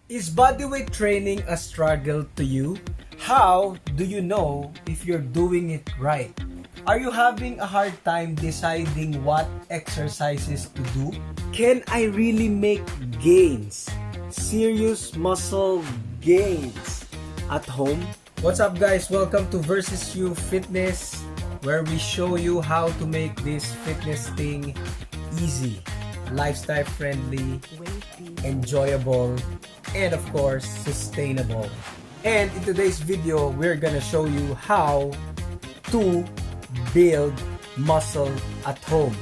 Is bodyweight training a struggle to you? How do you know if you're doing it right? Are you having a hard time deciding what exercises to do? Can I really make gains? Serious muscle gains at home? What's up guys? Welcome to Versus You Fitness, where we show you how to make this fitness thing easy, lifestyle friendly, enjoyable, and of course sustainable. And in today's video, we're gonna show you how to build muscle at home,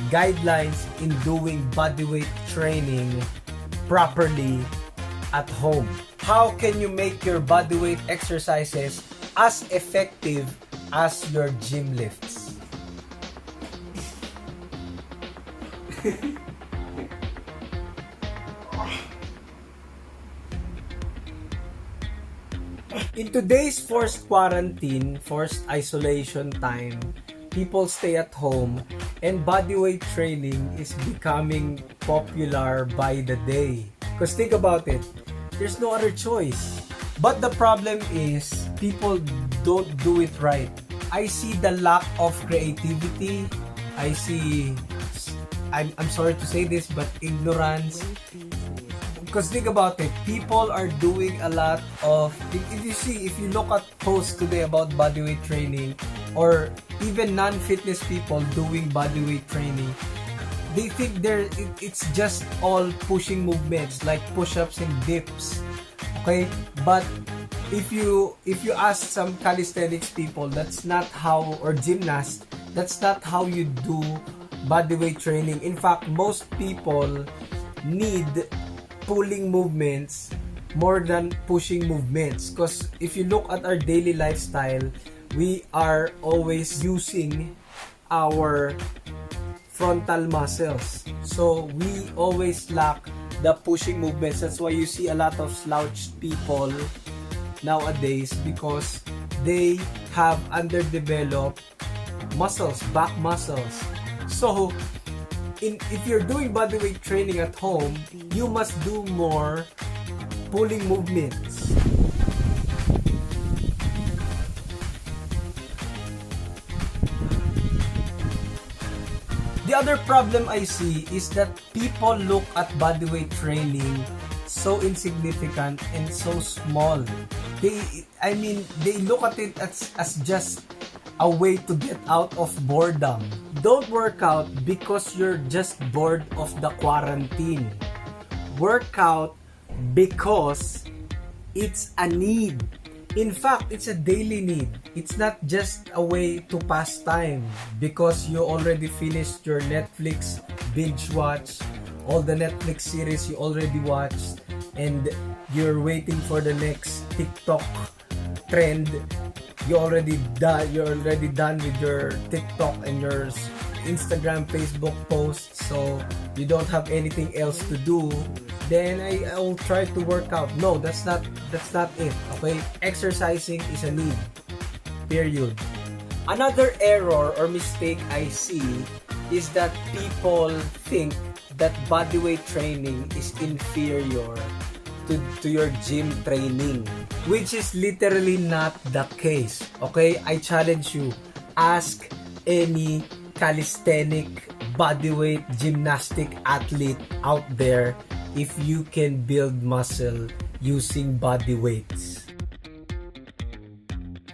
guidelines in doing bodyweight training properly at home. How can you make your bodyweight exercises as effective as your gym lifts? In today's forced quarantine, forced isolation time, people stay at home and bodyweight training is becoming popular by the day. Because think about it, there's no other choice. But the problem is, people don't do it right. I see the lack of creativity. I'm sorry to say this, but ignorance. Because think about it, people are doing a lot of, if you look at posts today about bodyweight training, or even non-fitness people doing bodyweight training, they think it's just all pushing movements like push-ups and dips. Okay? But if you ask some calisthenics people, that's not how, or gymnasts, that's not how you do bodyweight training. In fact, most people need pulling movements more than pushing movements, because if you look at our daily lifestyle, we are always using our frontal muscles, so we always lack the pushing movements. That's why you see a lot of slouched people nowadays, because they have underdeveloped muscles, back muscles. So if you're doing bodyweight training at home, you must do more pulling movements. The other problem I see is that people look at bodyweight training so insignificant and so small. They look at it as just a way to get out of boredom. Don't work out because you're just bored of the quarantine. Work out because it's a need. In fact, it's a daily need. It's not just a way to pass time because you already finished your Netflix binge watch, all the Netflix series you already watched, and you're waiting for the next TikTok trend. You're already done with your TikTok and your Instagram, Facebook posts, so you don't have anything else to do. Then I will try to work out. No, that's not it. Okay, exercising is a need. Period. Another error or mistake I see is that people think that bodyweight training is inferior to your gym training, which is literally not the case. Okay, I challenge you, ask any calisthenic bodyweight gymnastic athlete out there if you can build muscle using body weights.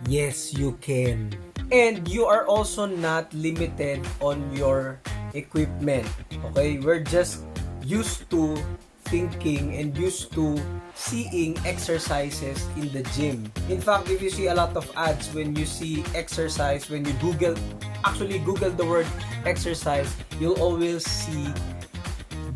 Yes, you can. And you are also not limited on your equipment. Okay, we're just used to thinking and used to seeing exercises in the gym. In fact, if you see a lot of ads, when you see exercise, when you Google the word exercise, you'll always see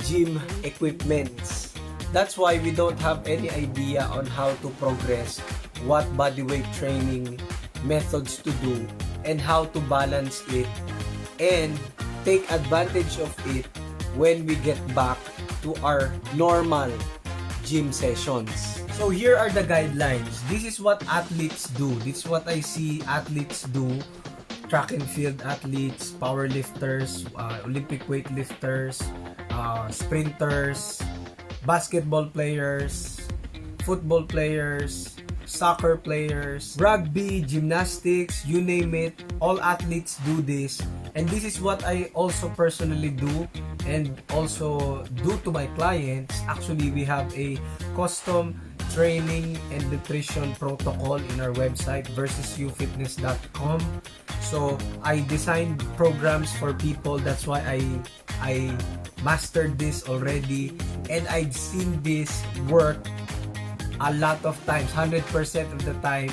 gym equipments. That's why we don't have any idea on how to progress, what bodyweight training methods to do, and how to balance it and take advantage of it when we get back to our normal gym sessions. So here are the guidelines. This is what athletes do. This is what I see athletes do. Track and field athletes, powerlifters, Olympic weightlifters, sprinters, basketball players, football players, soccer players, rugby, gymnastics, you name it. All athletes do this. And this is what I also personally do and also do to my clients. Actually, we have a custom training and nutrition protocol in our website versusufitness.com. So I designed programs for people. That's why I mastered this already, and I've seen this work a lot of times. 100% of the time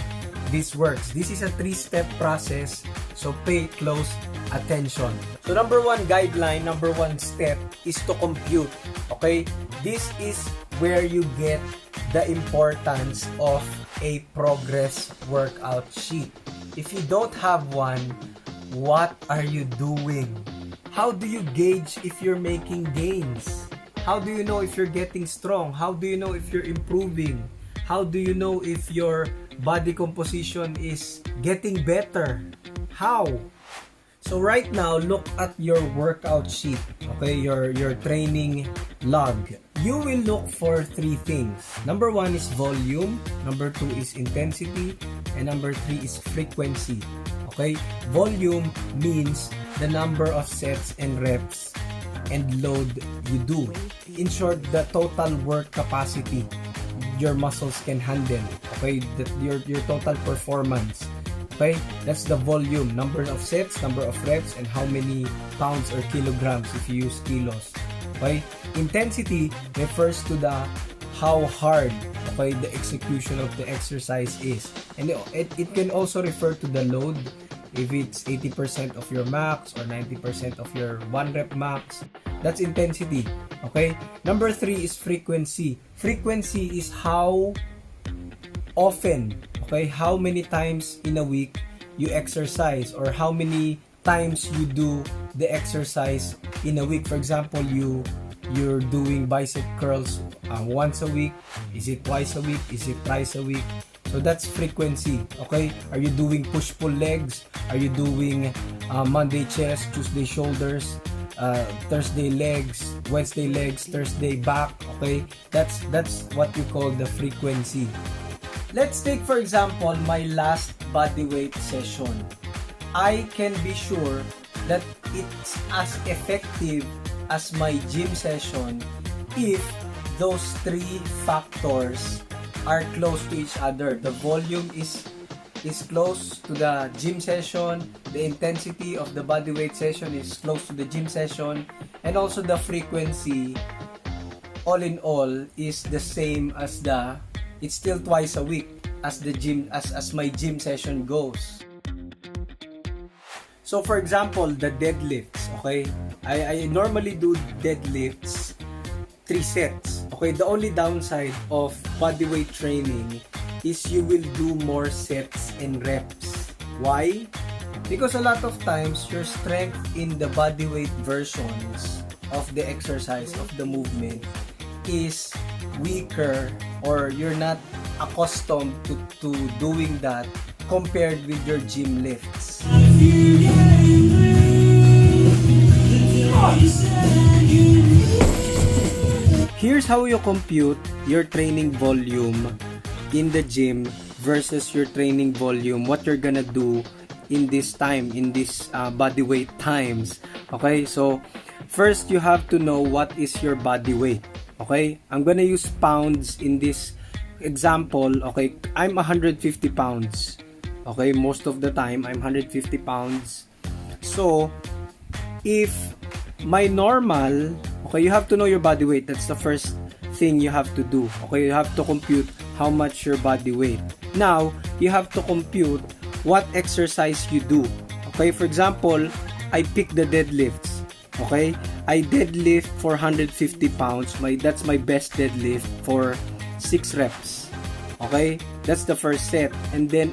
this works. This is a 3-step process, so pay close attention. So number 1 guideline, number 1 step is to compute. Okay, this is where you get the importance of a progress workout sheet. If you don't have one, what are you doing? How do you gauge if you're making gains? How do you know if you're getting strong? How do you know if you're improving? How do you know if your body composition is getting better? How? So right now, look at your workout sheet, okay, your training log. You will look for 3 things. Number 1 is volume, number 2 is intensity, and number 3 is frequency. Okay? Volume means the number of sets and reps and load you do. In short, the total work capacity your muscles can handle. Okay? Your total performance. Okay? That's the volume. Number of sets, number of reps, and how many pounds or kilograms if you use kilos. Okay? Intensity refers to the how hard, okay, the execution of the exercise is. And it can also refer to the load. If it's 80% of your max or 90% of your 1 rep max, that's intensity. Okay? Number 3 is frequency. Frequency is how often, okay, how many times in a week you exercise, or how many times you do the exercise in a week. For example, you're doing bicep curls once a week. Is it twice a week? Is it thrice a week? So that's frequency. Okay, are you doing push-pull legs? Are you doing Monday chest, Tuesday shoulders, Thursday legs, Wednesday legs, Thursday back? Okay, that's what you call the frequency. Let's take for example my last bodyweight session. I can be sure that it's as effective as my gym session if those 3 factors are close to each other. The volume is close to the gym session, the intensity of the bodyweight session is close to the gym session, and also the frequency, all in all, is the same as it's still twice a week as the gym as my gym session goes. So for example, the deadlifts, okay? I normally do deadlifts 3 sets. Okay, the only downside of bodyweight training is you will do more sets and reps. Why? Because a lot of times your strength in the bodyweight versions of the exercise, of the movement, is weaker, or you're not accustomed to doing that compared with your gym lifts. Here's how you compute your training volume in the gym versus your training volume, what you're gonna do in this time, in this bodyweight times. Okay, so first you have to know what is your body weight. Okay, I'm gonna use pounds in this example. Okay, I'm 150 pounds. Okay, most of the time I'm 150 pounds. So if my normal, okay, you have to know your body weight. That's the first thing you have to do. Okay, you have to compute how much your body weight. Now, you have to compute what exercise you do. Okay, for example, I pick the deadlifts. Okay, I deadlift for 150 pounds. That's my best deadlift for 6 reps. Okay, that's the first set. And then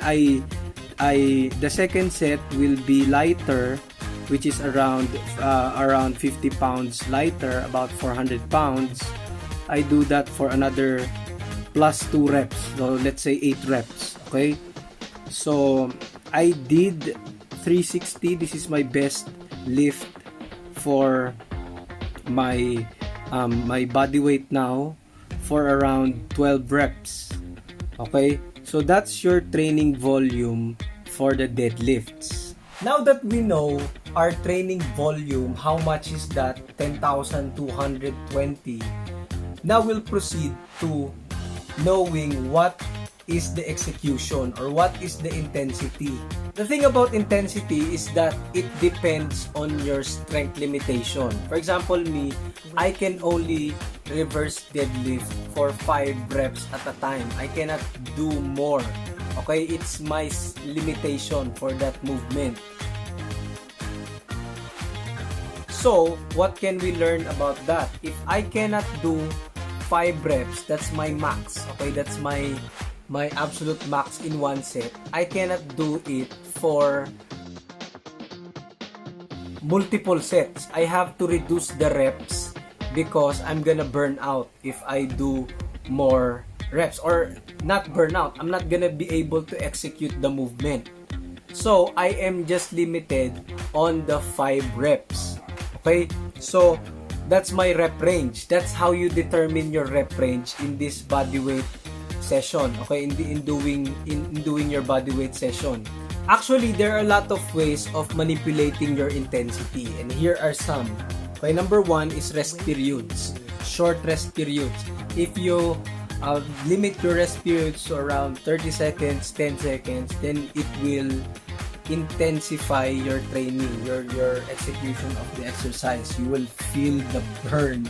the second set will be lighter, which is around 50 pounds lighter, about 400 pounds. I do that for another plus 2 reps. So let's say 8 reps. Okay, so I did 360. This is my best lift for my my body weight now, for around 12 reps. Okay? So that's your training volume for the deadlifts. Now that we know our training volume, how much is that? 10,220. Now we'll proceed to knowing what is the execution or what is the intensity. The thing about intensity is that it depends on your strength limitation. For example, me, I can only reverse deadlift for 5 reps at a time. I cannot do more. Okay, it's my limitation for that movement. So, what can we learn about that? If I cannot do 5 reps, that's my max. Okay, that's my absolute max in one set. I cannot do it for multiple sets. I have to reduce the reps because I'm gonna burn out if I do more reps, or not burn out. I'm not gonna be able to execute the movement. So, I am just limited on the 5 reps. Okay? So, that's my rep range. That's how you determine your rep range in this bodyweight session. Okay? In doing your bodyweight session. Actually, there are a lot of ways of manipulating your intensity, and here are some. Okay, number 1 is rest periods. Short rest periods. If you limit your rest periods to around 30 seconds, 10 seconds, then it will intensify your training, your execution of the exercise. You will feel the burn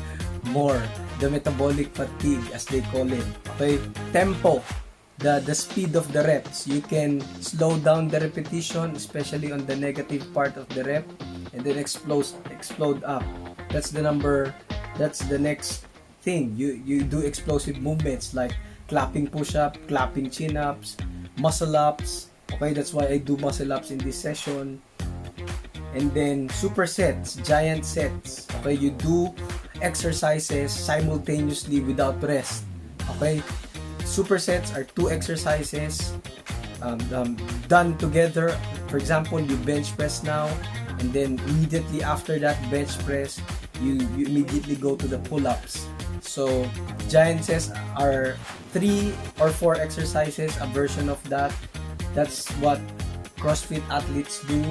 more, the metabolic fatigue as they call it. Okay, tempo, the speed of the reps. You can slow down the repetition, especially on the negative part of the rep, and then explode up. That's the next thing. You do explosive movements like clapping push-up, clapping chin-ups, muscle ups. Okay, that's why I do muscle ups in this session. And then supersets, giant sets. Okay, you do exercises simultaneously without rest. Okay, supersets are 2 exercises done together. For example, you bench press now, and then immediately after that bench press, you immediately go to the pull-ups. So giant sets are 3 or 4 exercises, a version of that. That's what CrossFit athletes do.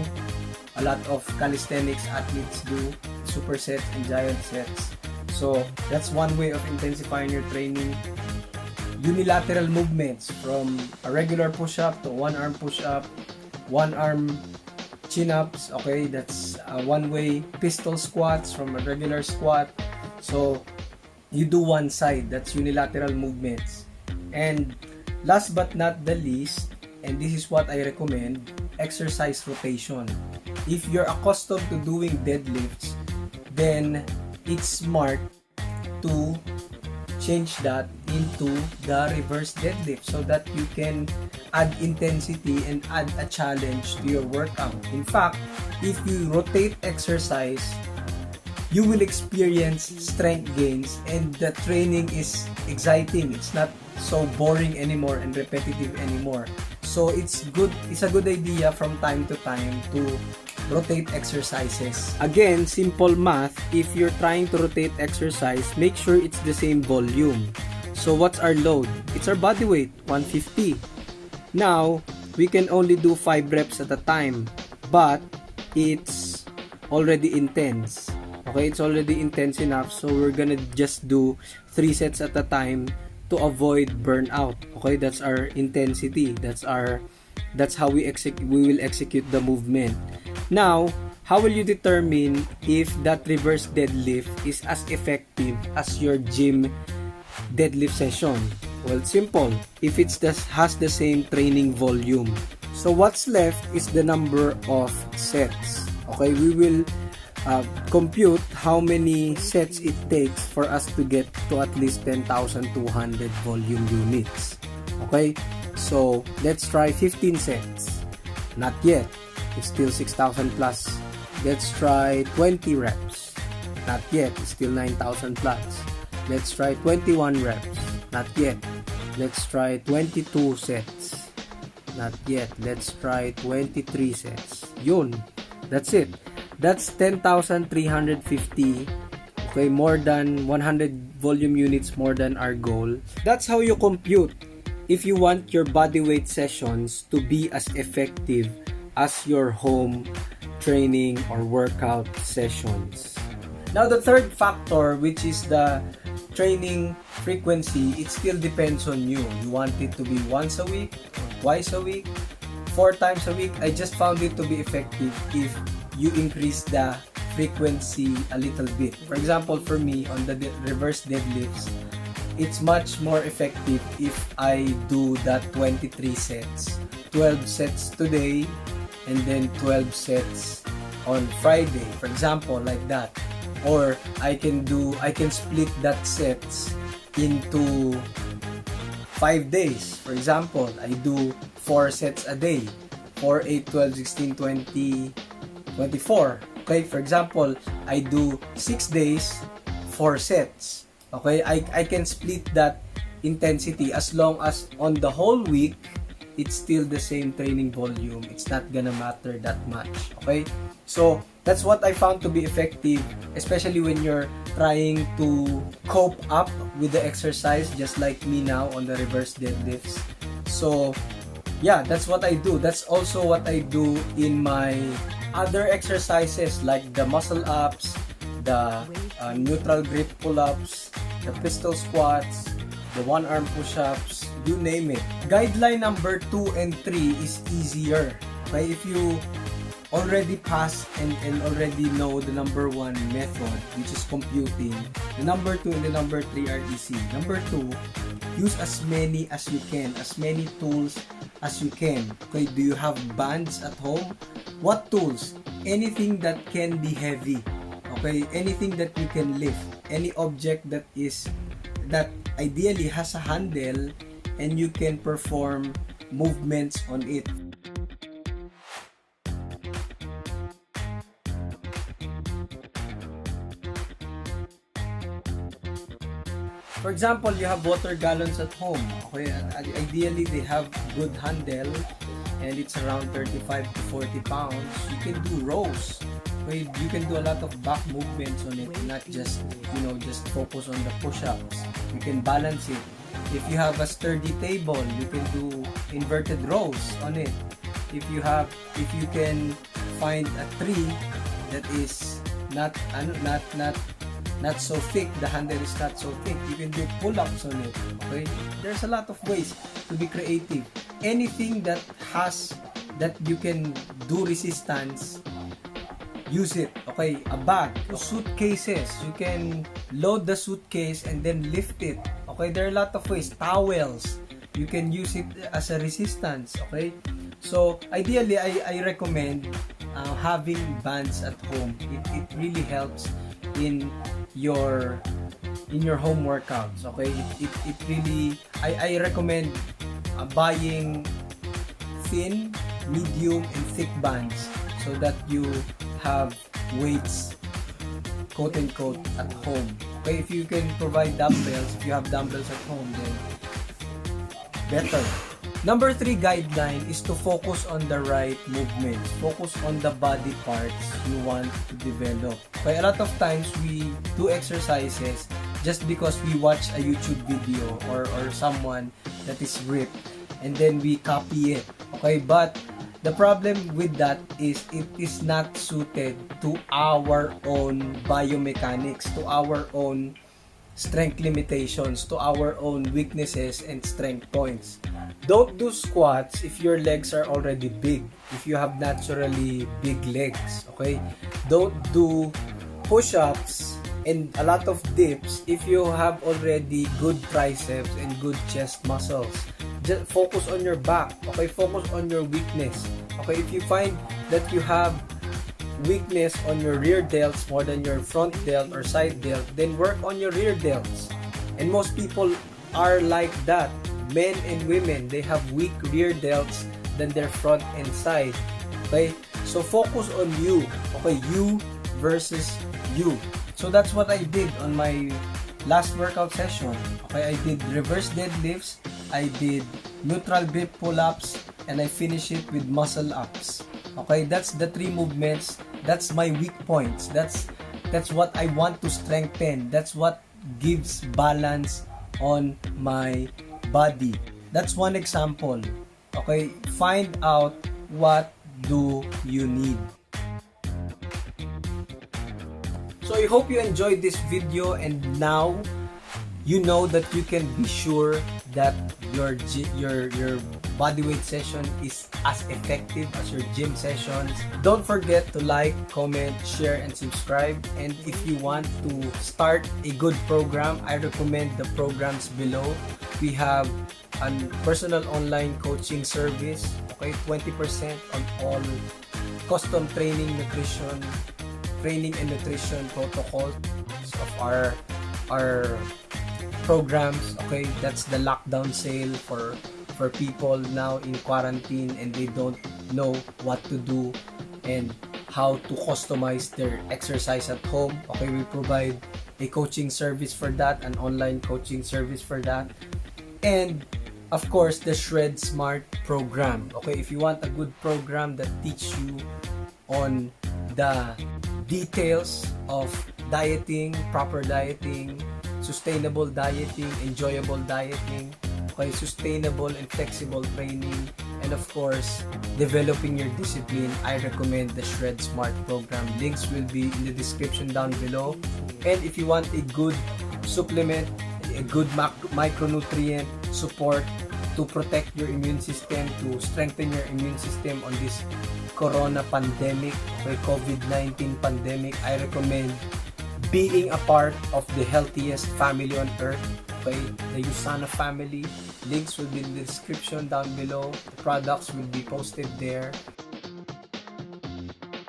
A lot of calisthenics athletes do. Supersets and giant sets. So that's one way of intensifying your training. Unilateral movements, from a regular push-up to one-arm push-up, one-arm chin-ups. Okay, that's one way. Pistol squats from a regular squat. So you do one side. That's unilateral movements. And last but not the least, and this is what I recommend, exercise rotation. If you're accustomed to doing deadlifts, then it's smart to change that into the reverse deadlift so that you can add intensity and add a challenge to your workout. In fact, if you rotate exercise, you will experience strength gains, and the training is exciting. It's not so boring anymore and repetitive anymore. So it's a good idea from time to time to rotate exercises. Again, simple math. If you're trying to rotate exercise, make sure it's the same volume. So what's our load? It's our body weight, 150. Now, we can only do 5 reps at a time, but it's already intense. Okay, it's already intense enough, so we're gonna just do 3 sets at a time to avoid burnout. Okay, that's our intensity. That's how we will execute the movement. Now, how will you determine if that reverse deadlift is as effective as your gym deadlift session? Well, it's simple. If it has the same training volume. So what's left is the number of sets. Okay, we will compute how many sets it takes for us to get to at least 10,200 volume units. Okay, so let's try 15 sets. Not yet, it's still 6,000 plus. Let's try 20 reps. Not yet, it's still 9,000 plus. Let's try 21 reps. Not yet. Let's try 22 sets. Not yet. Let's try 23 sets. Yun, that's it. That's 10,350. Okay, more than 100 volume units more than our goal. That's how you compute if you want your bodyweight sessions to be as effective as your home training or workout sessions. Now, the third factor, which is the training frequency, it still depends on you. You want it to be once a week, twice a week, 4 times a week. I just found it to be effective if you increase the frequency a little bit. For example, for me, on the reverse deadlifts, it's much more effective if I do that 23 sets. 12 sets today, and then 12 sets on Friday, for example, like that. Or I can split that sets into 5 days. For example, I do 4 sets a day. 4, 8, 12, 16, 20, 24. Okay, for example, I do 6 days, 4 sets. Okay, I can split that intensity as long as on the whole week, it's still the same training volume. It's not gonna matter that much. Okay, so that's what I found to be effective, especially when you're trying to cope up with the exercise, just like me now on the reverse deadlifts. So yeah, that's what I do. That's also what I do in my other exercises, like the muscle ups, the neutral grip pull-ups, the pistol squats, the one-arm push-ups, you name it. Guideline number 2 and 3 is easier. Okay, if you already pass and already know the number 1 method, which is computing, the number 2 and the number 3 are easy. Number 2, use as many as you can, as many tools as you can. Okay, do you have bands at home? What tools? Anything that can be heavy. Okay, anything that you can lift, any object that ideally has a handle and you can perform movements on it. For example, you have water gallons at home. Okay, ideally they have good handle and it's around 35 to 40 pounds. You can do rows. Okay, you can do a lot of back movements on it, not just, just focus on the push-ups. You can balance it. If you have a sturdy table, you can do inverted rows on it. If you can find a tree that is not so thick, the handle is not so thick, you can do pull-ups on it. Okay, there's a lot of ways to be creative. Anything that you can do resistance, use it. Okay, a bag, suitcases, you can load the suitcase and then lift it. Okay, there are a lot of ways. Towels, you can use it as a resistance. Okay, so ideally I recommend having bands at home. It really helps in your home workouts. Okay, it really, I recommend buying thin, medium and thick bands so that you have weights, quote unquote, at home. Okay, if you can provide dumbbells, if you have dumbbells at home, then better. Number 3 guideline is to focus on the right movements. Focus on the body parts you want to develop. Okay, a lot of times we do exercises just because we watch a YouTube video or someone that is ripped and then we copy it. Okay, but the problem with that is it is not suited to our own biomechanics, to our own strength limitations, to our own weaknesses and strength points. Don't do squats if your legs are already big, if you have naturally big legs. Okay, don't do push-ups and a lot of dips if you have already good triceps and good chest muscles. Just focus on your back. Okay, focus on your weakness. Okay, if you find that you have weakness on your rear delts more than your front delt or side delt, then work on your rear delts. And most people are like that. Men and women, they have weak rear delts than their front and side. Okay, so focus on you. Okay, you versus you. So that's what I did on my last workout session. Okay, I did reverse deadlifts, I did neutral grip pull-ups, and I finished it with muscle ups. Okay, that's the 3 movements. That's my weak points. That's what I want to strengthen. That's what gives balance on my body. That's one example. Okay, find out what do you need. So I hope you enjoyed this video, and now you know that you can be sure that your bodyweight session is as effective as your gym sessions. Don't forget to like, comment, share, and subscribe. And if you want to start a good program, I recommend the programs below. We have a personal online coaching service, okay, 20% on all custom training and nutrition protocols of our programs. Okay, that's the lockdown sale for people now in quarantine and they don't know what to do and how to customize their exercise at home. Okay, we provide a coaching service for that, an online coaching service for that, and of course the Shred Smart program. Okay, if you want a good program that teach you on the details of dieting, proper dieting, sustainable dieting, enjoyable dieting, okay, sustainable and flexible training, and of course, developing your discipline, I recommend the Shred Smart program. Links will be in the description down below. And if you want a good supplement, a good micronutrient support to protect your immune system, to strengthen your immune system on this corona pandemic, or COVID-19 pandemic, I recommend being a part of the healthiest family on earth, okay, the USANA family. Links will be in the description down below. The products will be posted there.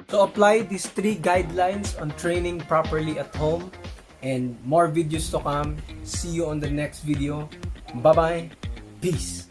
So apply these 3 guidelines on training properly at home, and more videos to come. See you on the next video. Bye bye. Peace.